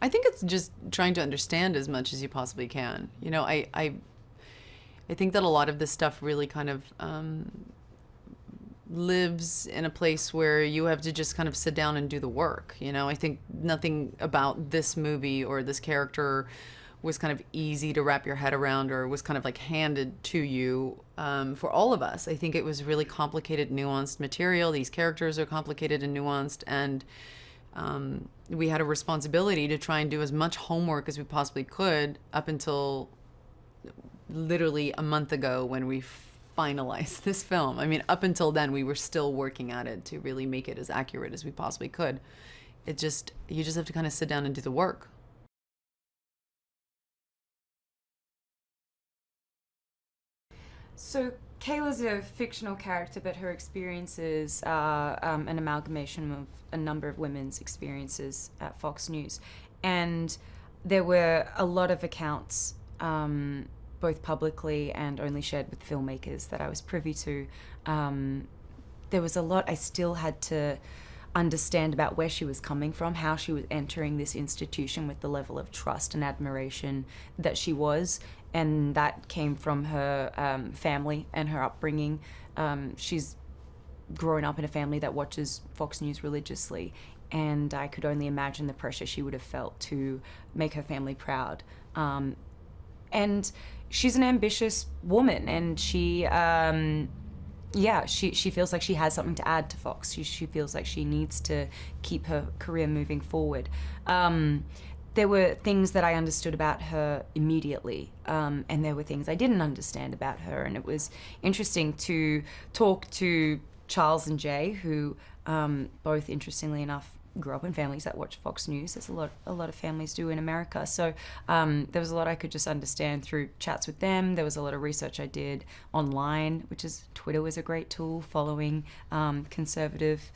I think it's just trying to understand as much as you possibly can. You know, I think that a lot of this stuff really kind of lives in a place where you have to just kind of sit down and do the work. You know, I think nothing about this movie or this character was kind of easy to wrap your head around or was kind of like handed to you for all of us. I think it was really complicated, nuanced material. These characters are complicated and nuanced, and we had a responsibility to try and do as much homework as we possibly could up until literally a month ago when we finalized this film. I mean, up until then, we were still working at it to really make it as accurate as we possibly could. You just have to kind of sit down and do the work. So Kayla's a fictional character, but her experiences are an amalgamation of a number of women's experiences at Fox News. And there were a lot of accounts, both publicly and only shared with filmmakers, that I was privy to. There was a lot I still had to understand about where she was coming from, how she was entering this institution with the level of trust and admiration that she was. And that came from her family and her upbringing. She's grown up in a family that watches Fox News religiously, and I could only imagine the pressure she would have felt to make her family proud. And she's an ambitious woman, and she feels like she has something to add to Fox. She feels like she needs to keep her career moving forward. There were things that I understood about her immediately, and there were things I didn't understand about her. And it was interesting to talk to Charles and Jay, who both, interestingly enough, grew up in families that watch Fox News. There's a lot of families do in America. So there was a lot I could just understand through chats with them. There was a lot of research I did online, which is Twitter was a great tool, following conservative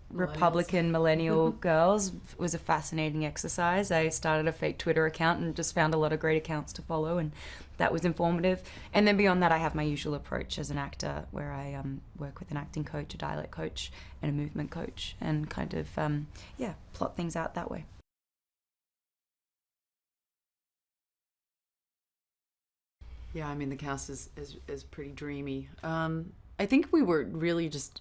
Republican millennial girls was a fascinating exercise. I started a fake Twitter account and just found a lot of great accounts to follow, and that was informative. And then beyond that, I have my usual approach as an actor, where I work with an acting coach, a dialect coach, and a movement coach, and kind of plot things out that way. Yeah, I mean, the cast is pretty dreamy. I think we were really just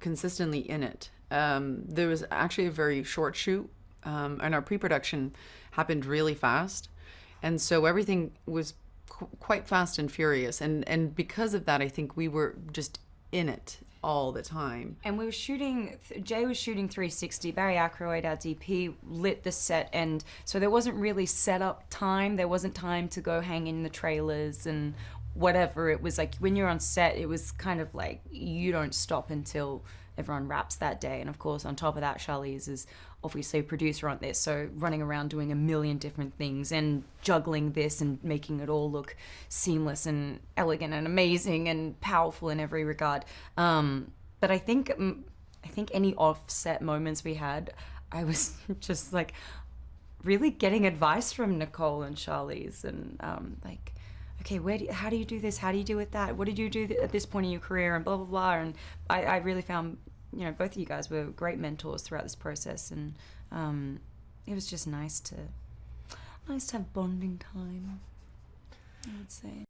consistently in it. There was actually a very short shoot, and our pre-production happened really fast, and so everything was quite fast and furious, and because of that, I think we were just in it all the time. And we were shooting, Jay was shooting 360, Barry Ackroyd, our DP, lit the set, and so there wasn't really setup time. There wasn't time to go hang in the trailers and whatever. It was like when you're on set, it was kind of like you don't stop until everyone wraps that day. And of course, on top of that, Charlize is obviously a producer on this, so running around doing a million different things and juggling this and making it all look seamless and elegant and amazing and powerful in every regard. But I think any offset moments we had, I was just like really getting advice from Nicole and Charlize, and like, okay, how do you do this? How do you do with that? What did you do at this point in your career? And blah, blah, blah. And I really found, both of you guys were great mentors throughout this process. And it was just nice to have bonding time, I would say.